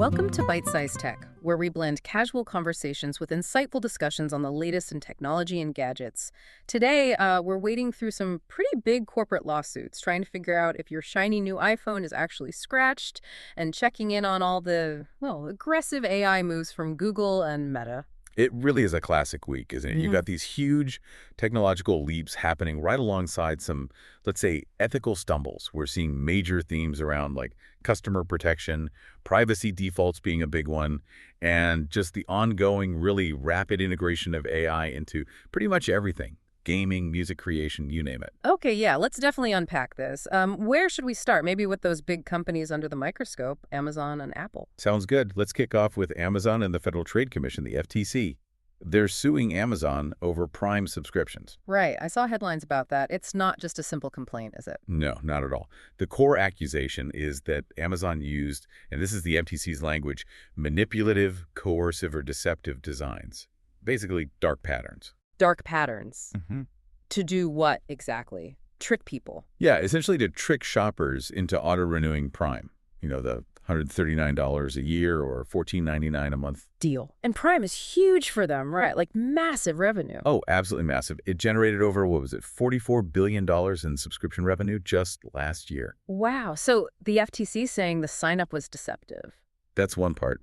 Welcome to Byte-Sized Tech, where we blend casual conversations with insightful discussions on the latest in technology and gadgets. Today, we're wading through some pretty big corporate lawsuits, trying to figure out if your shiny new iPhone is actually scratched, and checking in on all the, well, aggressive AI moves from Google and Meta. It really is a classic week, isn't it? You've Mhm. got these huge technological leaps happening right alongside some, let's say, ethical stumbles. We're seeing major themes around like customer protection, privacy defaults being a big one, and just the ongoing, really rapid integration of AI into pretty much everything. Gaming, music creation, you name it. Okay, yeah, let's definitely unpack this. Where should we start? Maybe with those big companies under the microscope, Amazon and Apple. Sounds good. Let's kick off with Amazon and the Federal Trade Commission, the FTC. They're suing Amazon over Prime subscriptions. Right, I saw headlines about that. It's not just a simple complaint, is it? No, not at all. The core accusation is that Amazon used, and this is the FTC's language, manipulative, coercive, or deceptive designs. Basically, dark patterns. Dark patterns. Mm-hmm. To do what exactly? Trick people. Yeah, essentially to trick shoppers into auto-renewing Prime. You know, the $139 a year or $14.99 a month. Deal. And Prime is huge for them, right? Like massive revenue. Oh, absolutely massive. It generated over, what was it, $44 billion in subscription revenue just last year. Wow. So the FTC saying the sign-up was deceptive. That's one part.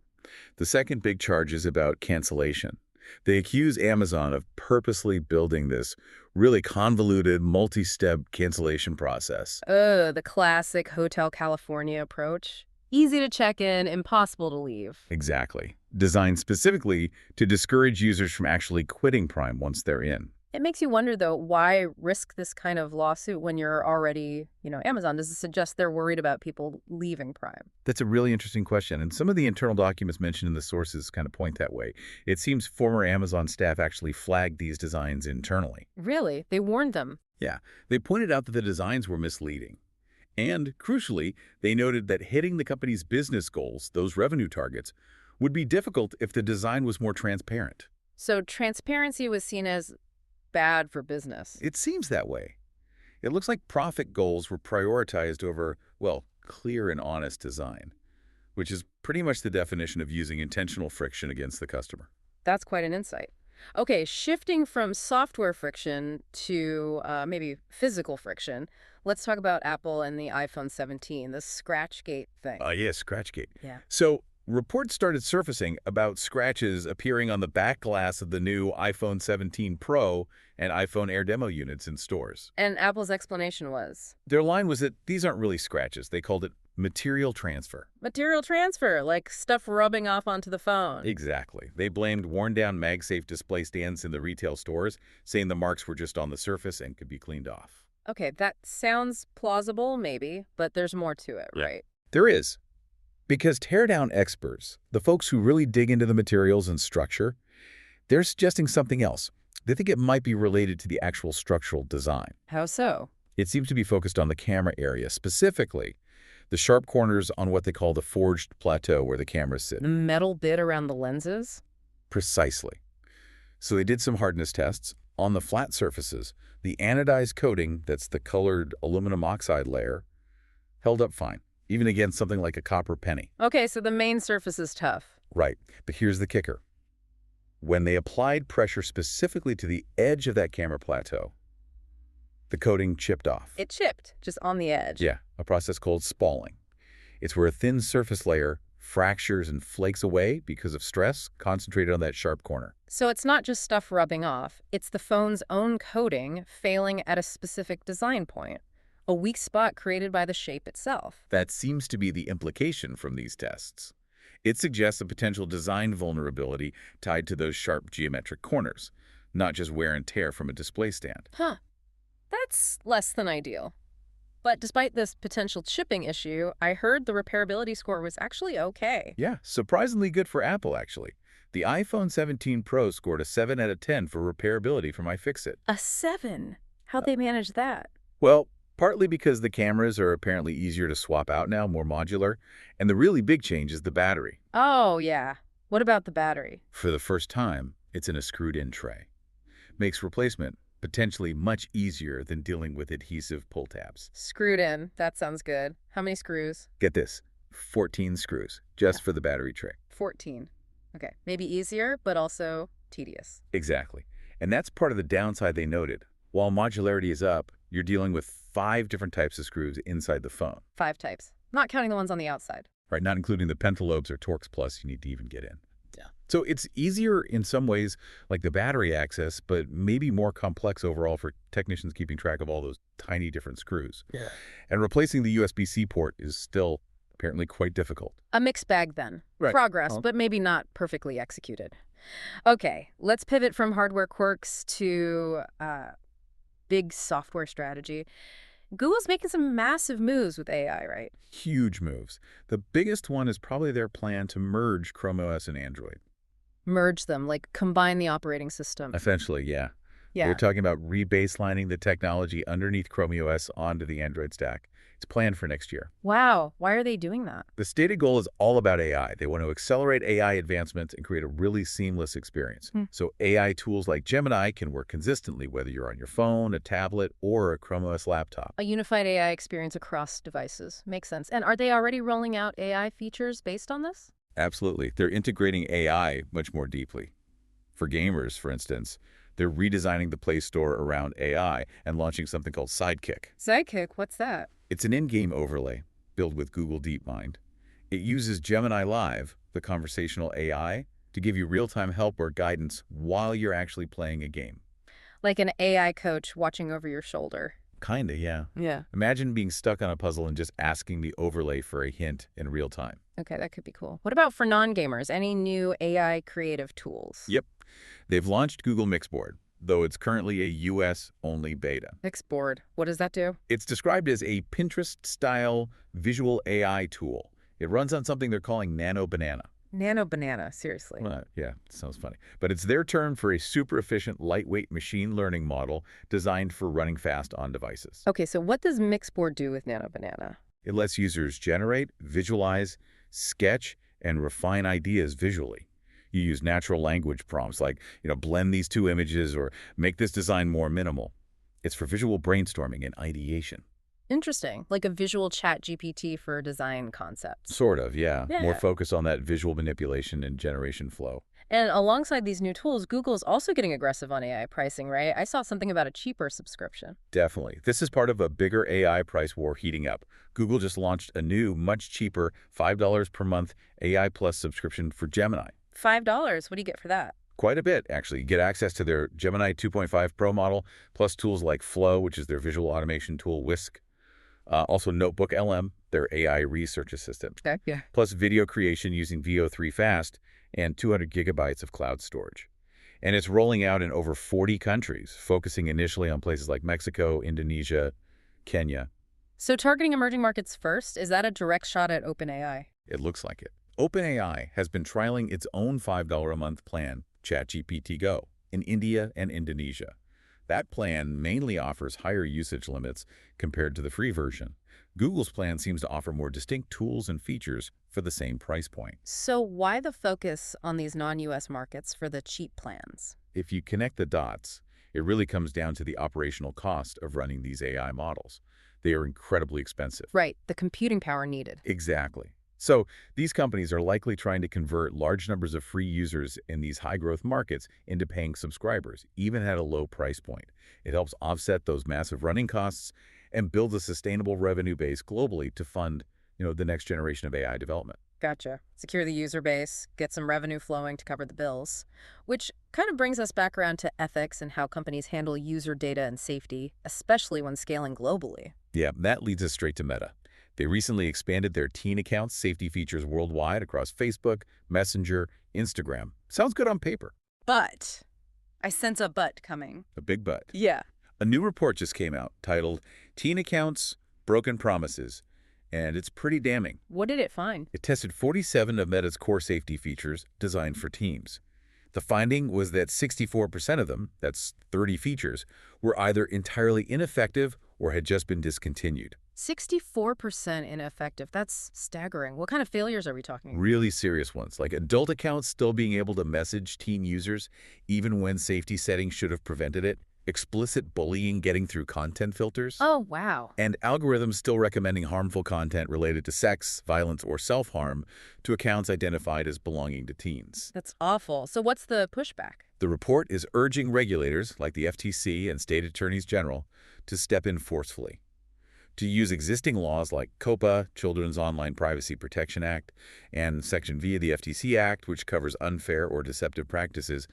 The second big charge is about cancellation. They accuse Amazon of purposely building this really convoluted, multi-step cancellation process. The classic Hotel California approach. Easy to check in, impossible to leave. Exactly. Designed specifically to discourage users from actually quitting Prime once they're in. It makes you wonder, though, why risk this kind of lawsuit when you're already, Amazon? Does it suggest they're worried about people leaving Prime? That's a really interesting question, and some of the internal documents mentioned in the sources kind of point that way. It seems former Amazon staff actually flagged these designs internally. Really? They warned them. Yeah, they pointed out that the designs were misleading. And, crucially, they noted that hitting the company's business goals, those revenue targets, would be difficult if the design was more transparent. So transparency was seen as bad for business. It seems that way. It looks like profit goals were prioritized over, well, clear and honest design, which is pretty much the definition of using intentional friction against the customer. That's quite an insight. Okay, shifting from software friction to maybe physical friction, let's talk about Apple and the iPhone 17, the Scratchgate thing. Yeah, Scratchgate. Yeah. So reports started surfacing about scratches appearing on the back glass of the new iPhone 17 Pro and iPhone Air demo units in stores. And Apple's explanation was? Their line was that these aren't really scratches. They called it material transfer. Material transfer, like stuff rubbing off onto the phone. Exactly. They blamed worn-down MagSafe display stands in the retail stores, saying the marks were just on the surface and could be cleaned off. Okay, that sounds plausible, maybe, but there's more to it, right? There is. Because teardown experts, the folks who really dig into the materials and structure, they're suggesting something else. They think it might be related to the actual structural design. How so? It seems to be focused on the camera area, specifically the sharp corners on what they call the forged plateau where the cameras sit. The metal bit around the lenses? Precisely. So they did some hardness tests. On the flat surfaces, the anodized coating, that's the colored aluminum oxide layer, held up fine, even against something like a copper penny. Okay, so the main surface is tough. Right, but here's the kicker. When they applied pressure specifically to the edge of that camera plateau, the coating chipped off. It chipped, just on the edge. Yeah, a process called spalling. It's where a thin surface layer fractures and flakes away because of stress concentrated on that sharp corner. So it's not just stuff rubbing off, it's the phone's own coating failing at a specific design point, a weak spot created by the shape itself. That seems to be the implication from these tests. It suggests a potential design vulnerability tied to those sharp geometric corners, not just wear and tear from a display stand. Huh. That's less than ideal. But despite this potential chipping issue, I heard the repairability score was actually okay. Yeah, surprisingly good for Apple, actually. The iPhone 17 Pro scored a 7 out of 10 for repairability from iFixit. A 7? How'd they manage that? Well, partly because the cameras are apparently easier to swap out now, more modular, and the really big change is the battery. Oh, yeah. What about the battery? For the first time, it's in a screwed-in tray. Makes replacement potentially much easier than dealing with adhesive pull tabs. Screwed in. That sounds good. How many screws? Get this, 14 screws, Yeah. just for the battery tray. 14. Okay, maybe easier, but also tedious. Exactly. And that's part of the downside they noted. While modularity is up, you're dealing with 5 different types of screws inside the phone, 5 types, not counting the ones on the outside. right? Not including the pentalobes or Torx Plus you need to even get in. Yeah. So it's easier in some ways, like the battery access, but maybe more complex overall for technicians keeping track of all those tiny different screws. Yeah. And replacing the USB-C port is still apparently quite difficult. A mixed bag then. Right. Progress, Well- but maybe not perfectly executed. Okay, let's pivot from hardware quirks to big software strategy. Google's making some massive moves with AI, right? Huge moves. The biggest one is probably their plan to merge Chrome OS and Android. Merge them, like combine the operating system. Essentially, yeah. Yeah. They're talking about rebaselining the technology underneath Chrome OS onto the Android stack. It's planned for next year. Wow, why are they doing that? The stated goal is all about AI. They want to accelerate AI advancements and create a really seamless experience. So AI tools like Gemini can work consistently, whether you're on your phone, a tablet, or a Chrome OS laptop. A unified AI experience across devices. Makes sense. And are they already rolling out AI features based on this? Absolutely. They're integrating AI much more deeply. For gamers, for instance, they're redesigning the Play Store around AI and launching something called Sidekick. Sidekick, what's that? It's an in-game overlay built with Google DeepMind. It uses Gemini Live, the conversational AI, to give you real-time help or guidance while you're actually playing a game. Like an AI coach watching over your shoulder. Kinda, yeah. Yeah. Imagine being stuck on a puzzle and just asking the overlay for a hint in real time. Okay, that could be cool. What about for non-gamers? Any new AI creative tools? Yep. They've launched Google Mixboard, though it's currently a US-only beta. Mixboard. What does that do? It's described as a Pinterest-style visual AI tool. It runs on something they're calling Nano Banana. Nano banana, seriously. Well, yeah, it sounds funny. But it's their term for a super efficient, lightweight machine learning model designed for running fast on devices. Okay, so what does Mixboard do with Nano banana? It lets users generate, visualize, sketch, and refine ideas visually. You use natural language prompts like, blend these two images or make this design more minimal. It's for visual brainstorming and ideation. Interesting. Like a visual chat GPT for design concepts. Sort of, yeah. Yeah. More focus on that visual manipulation and generation flow. And alongside these new tools, Google's also getting aggressive on AI pricing, right? I saw something about a cheaper subscription. Definitely. This is part of a bigger AI price war heating up. Google just launched a new, much cheaper $5 per month AI Plus subscription for Gemini. $5. What do you get for that? Quite a bit, actually. You get access to their Gemini 2.5 Pro model, plus tools like Flow, which is their visual automation tool, Whisk. Also Notebook LM, their AI research assistant. Okay, yeah. Plus video creation using VO3 Fast and 200 gigabytes of cloud storage. And it's rolling out in over 40 countries, focusing initially on places like Mexico, Indonesia, Kenya. So targeting emerging markets first, is that a direct shot at OpenAI? It looks like it. OpenAI has been trialing its own $5 a month plan, ChatGPT Go, in India and Indonesia. That plan mainly offers higher usage limits compared to the free version. Google's plan seems to offer more distinct tools and features for the same price point. So why the focus on these non-US markets for the cheap plans? If you connect the dots, it really comes down to the operational cost of running these AI models. They are incredibly expensive. Right, the computing power needed. Exactly. So these companies are likely trying to convert large numbers of free users in these high-growth markets into paying subscribers, even at a low price point. It helps offset those massive running costs and build a sustainable revenue base globally to fund, the next generation of AI development. Gotcha. Secure the user base, get some revenue flowing to cover the bills. Which kind of brings us back around to ethics and how companies handle user data and safety, especially when scaling globally. Yeah, that leads us straight to Meta. They recently expanded their teen accounts safety features worldwide across Facebook, Messenger, Instagram. Sounds good on paper. But I sense a but coming. A big but. Yeah. A new report just came out titled Teen Accounts, Broken Promises, and it's pretty damning. What did it find? It tested 47 of Meta's core safety features designed for teens. The finding was that 64% of them, that's 30 features, were either entirely ineffective or had just been discontinued. 64% ineffective. That's staggering. What kind of failures are we talking? Really serious ones, like adult accounts still being able to message teen users even when safety settings should have prevented it. explicit bullying getting through content filters, Oh, wow. and algorithms still recommending harmful content related to sex, violence, or self-harm to accounts identified as belonging to teens. That's awful. So what's the pushback? The report is urging regulators, like the FTC and state attorneys general, to step in forcefully, to use existing laws like COPPA, Children's Online Privacy Protection Act, and Section V of the FTC Act, which covers unfair or deceptive practices,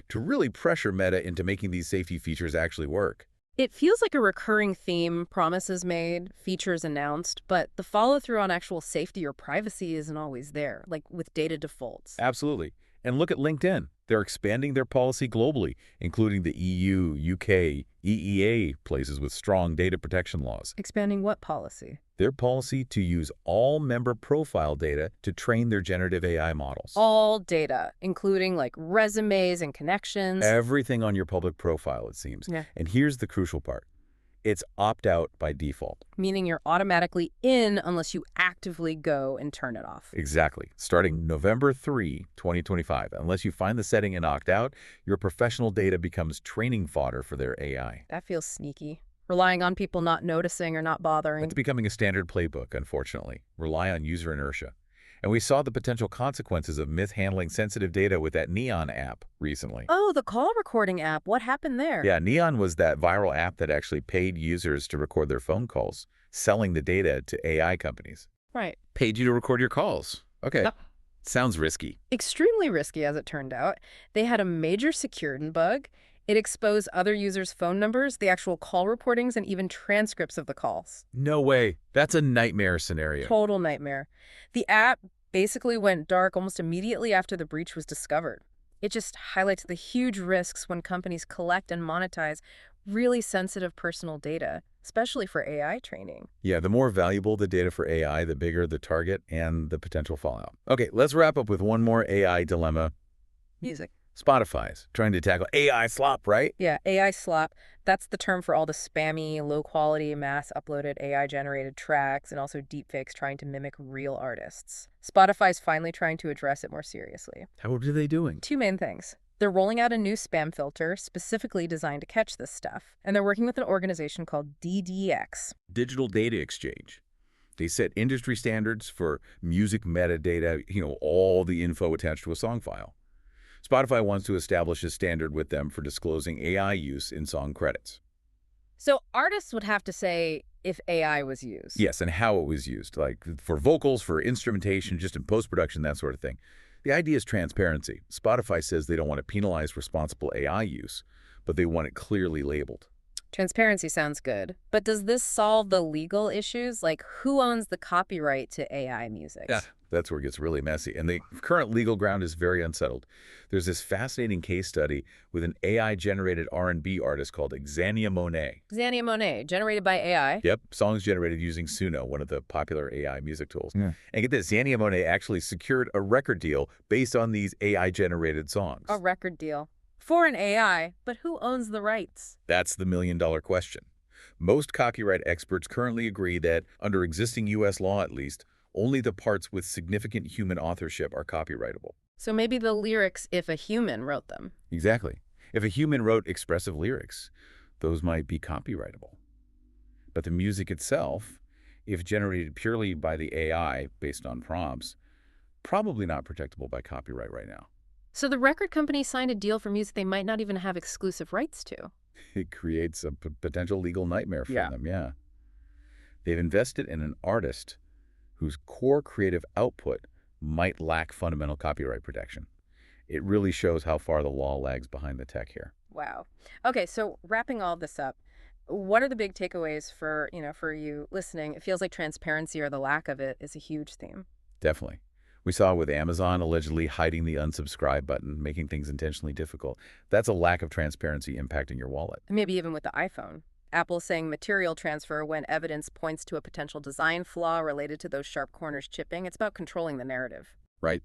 to really pressure Meta into making these safety features actually work. It feels like a recurring theme, promises made, features announced, but the follow-through on actual safety or privacy isn't always there, like with data defaults. Absolutely. And look at LinkedIn. They're expanding their policy globally, including the EU, UK, EEA, places with strong data protection laws. Expanding what policy? Their policy to use all member profile data to train their generative AI models. All data, including like resumes and connections. Everything on your public profile, it seems. Yeah. And here's the crucial part. It's opt-out by default. Meaning you're automatically in unless you actively go and turn it off. Exactly. Starting November 3, 2025, unless you find the setting and opt out, your professional data becomes training fodder for their AI. That feels sneaky. Relying on people not noticing or not bothering. It's becoming a standard playbook, unfortunately. Rely on user inertia. And we saw the potential consequences of mishandling sensitive data with that Neon app recently. Oh, the call recording app. What happened there? Yeah, Neon was that viral app that actually paid users to record their phone calls, selling the data to AI companies. Right. Paid you to record your calls. Okay. Yep. Sounds risky. Extremely risky, as it turned out. They had a major security bug. It exposed other users' phone numbers, the actual call reportings, and even transcripts of the calls. No way. That's a nightmare scenario. Total nightmare. The app basically went dark almost immediately after the breach was discovered. It just highlights the huge risks when companies collect and monetize really sensitive personal data, especially for AI training. Yeah, the more valuable the data for AI, the bigger the target and the potential fallout. Okay, let's wrap up with one more AI dilemma. Music. Spotify's trying to tackle AI slop, right? Yeah, AI slop. That's the term for all the spammy, low-quality, mass-uploaded AI-generated tracks and also deepfakes trying to mimic real artists. Spotify's finally trying to address it more seriously. How are they doing? Two main things. They're rolling out a new spam filter specifically designed to catch this stuff, and they're working with an organization called DDX. Digital Data Exchange. They set industry standards for music metadata, all the info attached to a song file. Spotify wants to establish a standard with them for disclosing AI use in song credits. So artists would have to say if AI was used. Yes, and how it was used, like for vocals, for instrumentation, just in post-production, that sort of thing. The idea is transparency. Spotify says they don't want to penalize responsible AI use, but they want it clearly labeled. Transparency sounds good. But does this solve the legal issues? Like, who owns the copyright to AI music? Yeah, that's where it gets really messy. And the current legal ground is very unsettled. There's this fascinating case study with an AI-generated R&B artist called Xania Monet. Xania Monet, generated by AI. Yep, songs generated using Suno, one of the popular AI music tools. Yeah. And get this, Xania Monet actually secured a record deal based on these AI-generated songs. A record deal. For an AI, but who owns the rights? That's the million-dollar question. Most copyright experts currently agree that, under existing U.S. law at least, only the parts with significant human authorship are copyrightable. So maybe the lyrics if a human wrote them. Exactly. If a human wrote expressive lyrics, those might be copyrightable. But the music itself, if generated purely by the AI based on prompts, probably not protectable by copyright right now. So the record company signed a deal for music they might not even have exclusive rights to. It creates a potential legal nightmare for Yeah. them, yeah. They've invested in an artist whose core creative output might lack fundamental copyright protection. It really shows how far the law lags behind the tech here. Wow. Okay, so wrapping all this up, what are the big takeaways for you listening? It feels like transparency or the lack of it is a huge theme. Definitely. We saw with Amazon allegedly hiding the unsubscribe button, making things intentionally difficult. That's a lack of transparency impacting your wallet. Maybe even with the iPhone. Apple saying material transfer when evidence points to a potential design flaw related to those sharp corners chipping. It's about controlling the narrative. Right?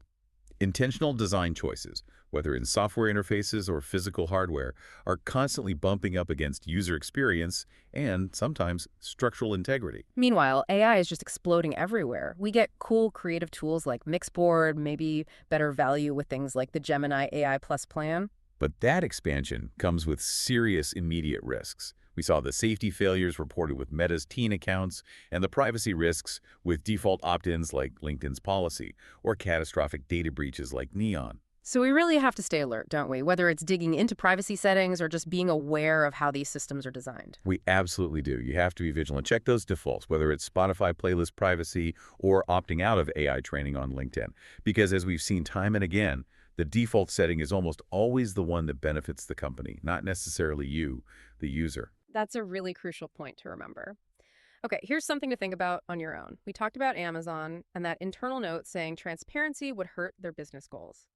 Intentional design choices, whether in software interfaces or physical hardware, are constantly bumping up against user experience and, sometimes, structural integrity. Meanwhile, AI is just exploding everywhere. We get cool creative tools like Mixboard, maybe better value with things like the Gemini AI Plus plan. But that expansion comes with serious immediate risks. We saw the safety failures reported with Meta's teen accounts and the privacy risks with default opt-ins like LinkedIn's policy or catastrophic data breaches like Neon. So we really have to stay alert, don't we? Whether it's digging into privacy settings or just being aware of how these systems are designed. We absolutely do. You have to be vigilant. Check those defaults, whether it's Spotify playlist privacy or opting out of AI training on LinkedIn. Because as we've seen time and again, the default setting is almost always the one that benefits the company, not necessarily you, the user. That's a really crucial point to remember. Okay, here's something to think about on your own. We talked about Amazon and that internal note saying transparency would hurt their business goals.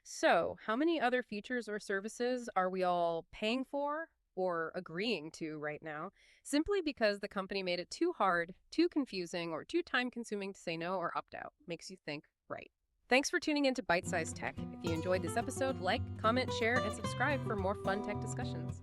So, how many other features or services are we all paying for or agreeing to right now simply because the company made it too hard, too confusing, or too time-consuming to say no or opt out? Makes you think, right. Thanks for tuning in to Bite-Sized Tech. If you enjoyed this episode, like, comment, share, and subscribe for more fun tech discussions.